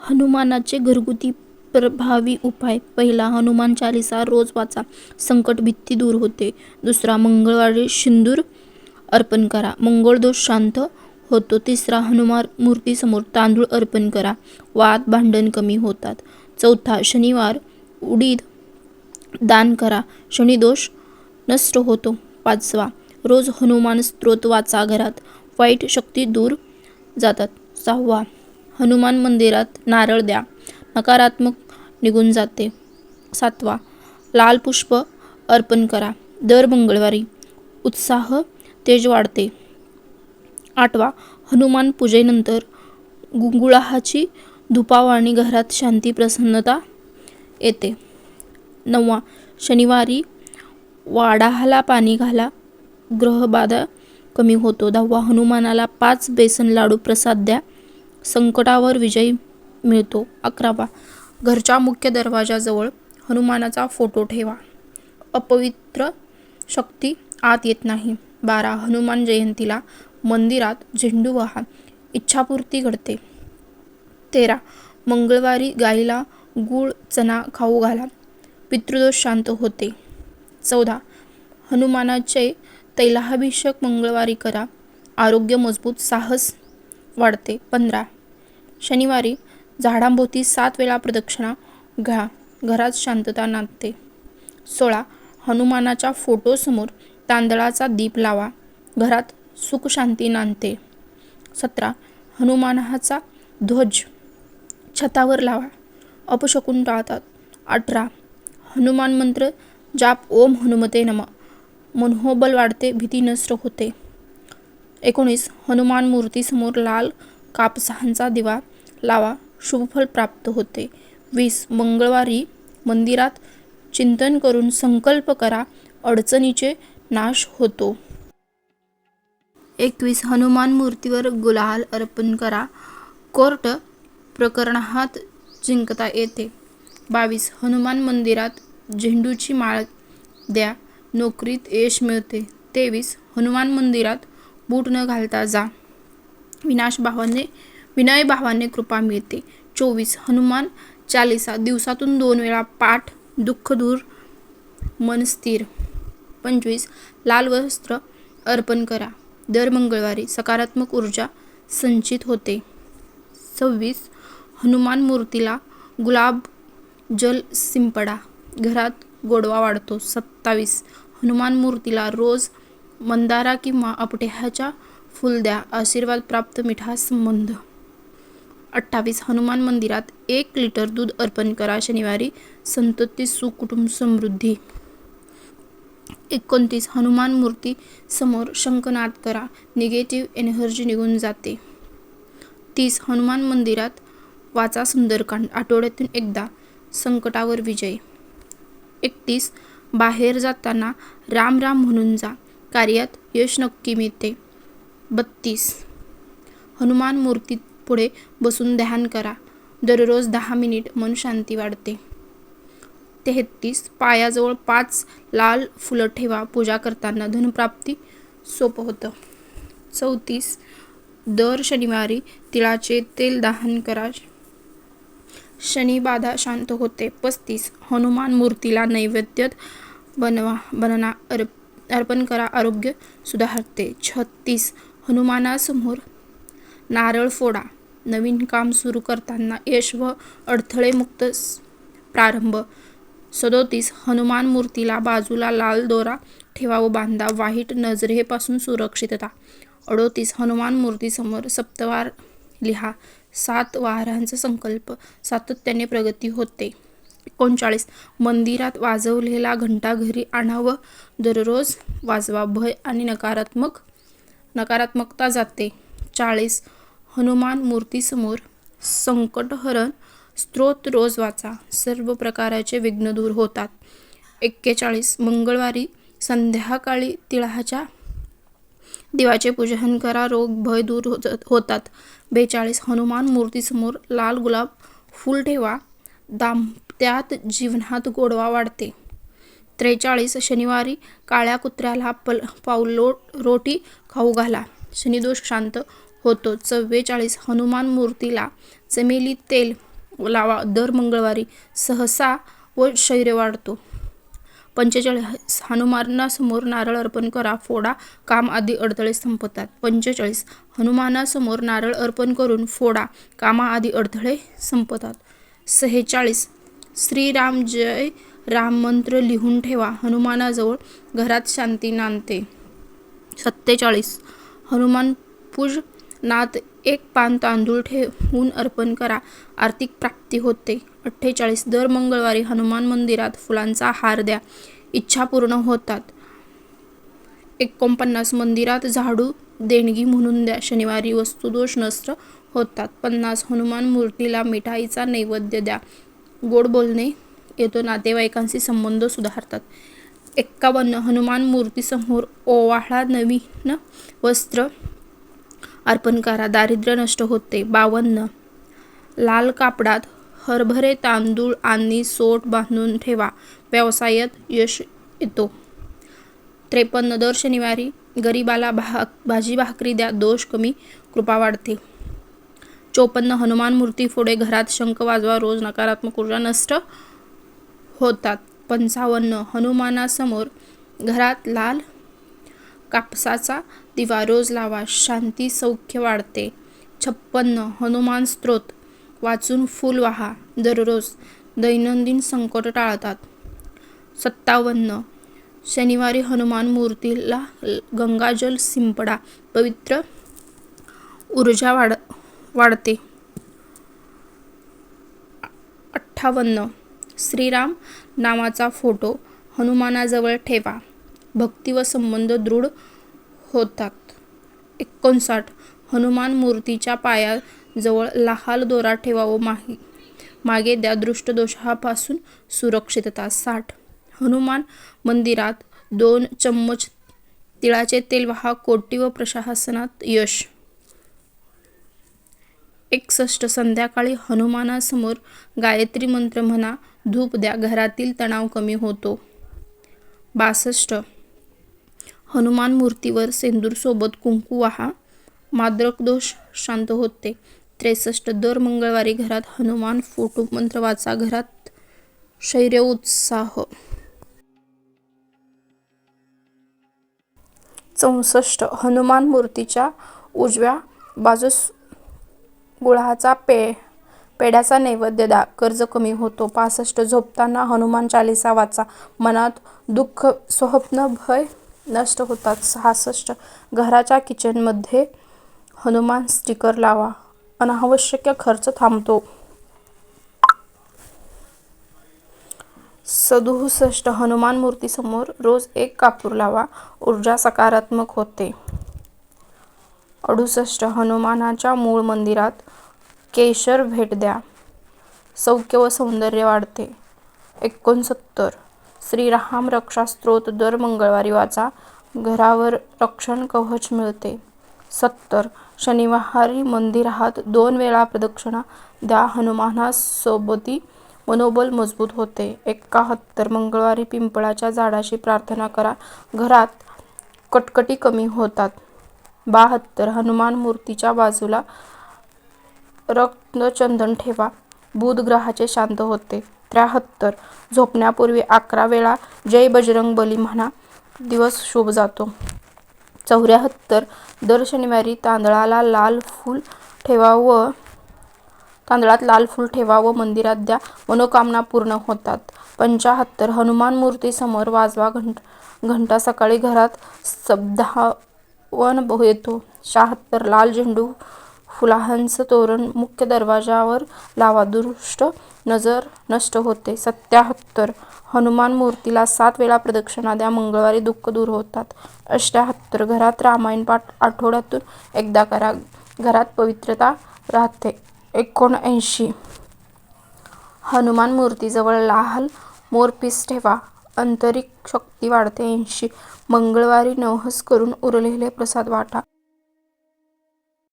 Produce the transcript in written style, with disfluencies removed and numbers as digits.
हनुमानाचे घरगुती प्रभावी उपाय. पहिला, हनुमान चालीसा रोज वाचा, संकट भीती दूर होते. दुसरा, मंगळवारी सिंदूर अर्पण करा, मंगळ दोष शांत होतो. तिसरा, हनुमान मूर्तीसमोर तांदूळ अर्पण करा, वाद भांडण कमी होतात. चौथा, शनिवार उडीद दान करा, शनिदोष नष्ट होतो. पाचवा, रोज हनुमान स्तोत्र वाचा, घरात वाईट शक्ती दूर जातात. सहावा, हनुमान मंदिरात नारळ द्या, नकारात्मक निघून जाते. सातवा, लाल पुष्प अर्पण करा, दर मंगळवारी उत्साह तेज वाढते. आठवा, हनुमान पूजेनंतर गुंगुळाची धुपावाणी, घरात शांती प्रसन्नता येते. नववा, शनिवारी वाडाहाला पाणी घाला, ग्रहबाधा कमी होतो. दहावा, हनुमानाला 5 बेसन लाडू प्रसाद द्या, संकटावर विजय मिळतो. 11वा, घरच्या मुख्य दरवाजाजवळ हनुमानाचा फोटो ठेवा, अपवित्र शक्ती आत येत नाही. 12, हनुमान जयंतीला मंदिरात झेंडू वाहा, इच्छापूर्ती घडते. 13, मंगळवारी गाईला गूळ चणा खाऊ घाला, पितृदोष शांत होते. 14, हनुमानाचे तैलाभिषेक मंगळवारी करा, आरोग्य मजबूत, साहस वाढते. 15, शनिवारी झाडांभोवती 7 वेळा प्रदक्षिणा घ्या, घरात शांतता नांदते. 16, हनुमानाच्या फोटोसमोर तांदळाचा दीप लावा, घरात सुख शांती नांदते. 17, हनुमानाचा ध्वज छतावर लावा, अपशकुन टाळतात. 18, हनुमान मंत्र जाप, ओम हनुमते नमः, मनोबल वाढते, भीती नष्ट होते. 19, हनुमान मूर्तीसमोर लाल कापसाचा दिवा लावा, शुभफल प्राप्त होते. 20, मंगळवारी मंदिरात चिंतन करून संकल्प करा, अडचणीचे नाश होतो. 21, हनुमान मूर्तीवर गुलाल अर्पण करा, कोर्ट प्रकरणात जिंकता येते. 22, हनुमान मंदिरात झेंडूची माळ द्या, नोकरीत यश मिळते. 23, हनुमान मंदिरात बूट न घालता जा, विनय भावाने कृपा मिळते. 24, हनुमान चालीसा दिवसातून 2 वेळा पाठ, दुःख दूर, मन स्थिर. 25, लाल वस्त्र अर्पण करा, दर मंगळवारी सकारात्मक ऊर्जा संचित होते. 26, हनुमान मूर्तीला गुलाब जल शिंपडा, घरात गोडवा वाढतो. 27, हनुमान मूर्तीला रोज मंदारा किंवा आपट्याच्या फूल द्या, आशीर्वाद प्राप्त, मिठा संबंध. 28, हनुमान मंदिरात 1 लिटर दूध अर्पण करा, शनिवारी संतती, सुख, कुटुंब समृद्धी. 29, हनुमान मूर्ती समोर शंखनाद करा, निगेटिव्ह एनर्जी निघून जाते. 30, हनुमान मंदिरात वाचा सुंदरकांड, आठवड्यातून एकदा, संकटावर विजय. 31, बाहेर जाताना राम राम म्हणून जा, कार्यात यश नक्की मिळते. 32, हनुमान मूर्ती पुढे बसून ध्यान करा, दररोज 10 मिनिट, मन शांती वाढते. 33, पायाजवळ 5 लाल फुलं ठेवा, पूजा करताना धनप्राप्ती सोपं होतं. 34, दर शनिवारी तिळाचे तेल दान करा, शनिबाधा शांत होते. 35, हनुमान मूर्तीला नैवेद्य बनवा, अर्पण करा, आरोग्य सुधारते. 36, हनुमानासमोर नारळ फोडा, नवीन काम सुरू करताना यश व अडथळे मुक्त प्रारंभ. 37, हनुमान मूर्तीला बाजूला लाल दोरा ठेवा व बांधा, वाईट नजरेपासून सुरक्षितता. 38, हनुमान मूर्तीसमोर सप्तवार लिहा, 7 वारांचा संकल्प, सातत्याने प्रगती होते. 39, मंदिरात वाजवलेला घंटा घरी आणा व दररोज वाजवा, भय आणि नकारात्मकता जाते. 40, हनुमान मूर्तीसमोर संकटहरण स्तोत्र रोज वाचा, सर्व प्रकारचे विघ्न दूर होतात. 41, मंगळवारी संध्याकाळी तिळाच्या दिव्याचे पूजन करा, रोग भय दूर होतात. 42, हनुमान मूर्तीसमोर लाल गुलाब फूल ठेवा, दाम्पत्यात जीवनात गोडवा वाढते. 43, शनिवारी काळ्या कुत्र्याला पावलोटी खाऊ घाला, शनिदोष शांत होतो. 44, हनुमान मूर्तीला चमेली तेल लावा. दर मंगळवारी सहसा व शौर्य वाढतो. 45 हनुमानासमोर नारळ अर्पण करा, फोडा, काम आदी अडथळे संपतात. 45 हनुमानासमोर नारळ अर्पण करून फोडा, कामा आदी अडथळे संपतात. 46 श्रीराम जय राम मंत्र लिहून ठेवा, हनुमानाजवळ, घरात शांती नांदते. 47 हनुमान पूजनात एक पान तांदूळ ठेवून अर्पण करा, आर्थिक प्राप्ती होते. 48 दर मंगळवारी हनुमान मंदिरात फुलांचा हार द्या, इच्छा पूर्ण होतात. 49 मंदिरात झाडू देणगी म्हणून द्या, शनिवारी वस्तुदोष नष्ट होतात. 50 हनुमान मूर्तीला मिठाईचा नैवेद्य द्या, गोड बोलणे येतो, नातेवाईकांशी संबंध सुधारतात. 51 हनुमान मूर्तीसमोर ओवाळा, नवीन वस्त्र अर्पण करा, दारिद्र्य नष्ट होते. 52 लाल कापडात हरभरे तांदूळ आणि सोट बांधून ठेवा, व्यवसायात यश येतो. 53 दर शनिवारी गरिबाला भाजी भाकरी द्या, दोष कमी, कृपा वाढते. 54 हनुमान मूर्ती फोडे, घरात शंख वाजवा, रोज नकारात्मक ऊर्जा नष्ट होतात. 55 हनुमानासमोर घरात लाल कापसाचा दिवा रोज लावा, शांती सौख्य वाढते. 56 हनुमान स्तोत्र वाचून फूल वाहा, दररोज, दैनंदिन संकट टाळतात. 57 शनिवारी हनुमान मूर्तीला गंगाजल शिंपडा, पवित्र ऊर्जा वाढते. 58 श्रीराम नामाचा फोटो हनुमानाजवळ ठेवा, भक्ती व संबंध दृढ होतात. 59 हनुमान मूर्तीच्या पायाजवळ लाल दोरा ठेवा व मागे द्या, दृष्ट दोषापासून सुरक्षितता. 60 हनुमान मंदिरात 2 चम्मच तिळाचे तेल वाहा, कोटी व प्रशासनात यश. 61 संध्याकाळी हनुमानासमोर गायत्री मंत्र म्हणा, धूप द्या, घरातील तणाव कमी होतो. 62 हनुमान मूर्तीवर सेंदूर सोबत कुंकू वाहा, मादक दोष शांत होते. 63 दर मंगळवारी घरात हनुमान फोटो मंत्र वाचा, घरात शौर्य उत्साह. 64 हनुमान मूर्तीच्या उजव्या बाजूस गुळाचा पेढ्याचा नैवेद्य द्या, कर्ज कमी होतो. 65 झोपताना हनुमान चालीसा वाचा, मनात दुःख, स्वप्न, भय नष्ट होतात. 66 घराच्या किचनमध्ये हनुमान स्टिकर लावा, अनावश्यक खर्च थांबतो. 67 हनुमान मूर्तीसमोर रोज एक कापूर लावा, ऊर्जा सकारात्मक होते. 68 हनुमानाच्या मूळ मंदिरात केशर भेट द्या, सौख्य व सौंदर्य वाढते. 69 श्रीराम रक्षा स्तोत्र दर मंगळवारी वाचा, घरावर रक्षण कवच मिळते. 70 शनिवारी मंदिरात 2 वेळा प्रदक्षिणा द्या, हनुमानासोबती मनोबल मजबूत होते. 71 मंगळवारी पिंपळाच्या झाडाशी प्रार्थना करा, घरात कटकटी कमी होतात. 72 हनुमान मूर्तीच्या बाजूला रक्तचंदन ठेवा, बुध ग्रहाचे शांत होते. 73 झोपण्यापूर्वी 11 वेळा जय बजरंग बली म्हणा, दिवस शुभ जातो. 74 दर शनिवारी तांदळात लाल फूल ठेवा व मंदिरात द्या, मनोकामना पूर्ण होतात. 75 हनुमान मूर्ती समोर वाजवा घंटा, सकाळी घरात सद्भावन येतो. 76 लाल झेंडू फुलांचं तोरण मुख्य दरवाजावर लावा, दुष्ट नजर नष्ट होते. 77 हनुमान मूर्तीला 7 वेळा प्रदक्षिणा द्या, मंगळवारी दुःख दूर होतात. 78 घरात रामायण पाठ आठवड्यातून एकदा करा, घरात पवित्रता राहते. 79 हनुमान मूर्तीजवळ लाल मोरपीस ठेवा, आंतरिक शक्ती वाढते. 80 मंगळवारी नवस करून उरलेले प्रसाद वाटा,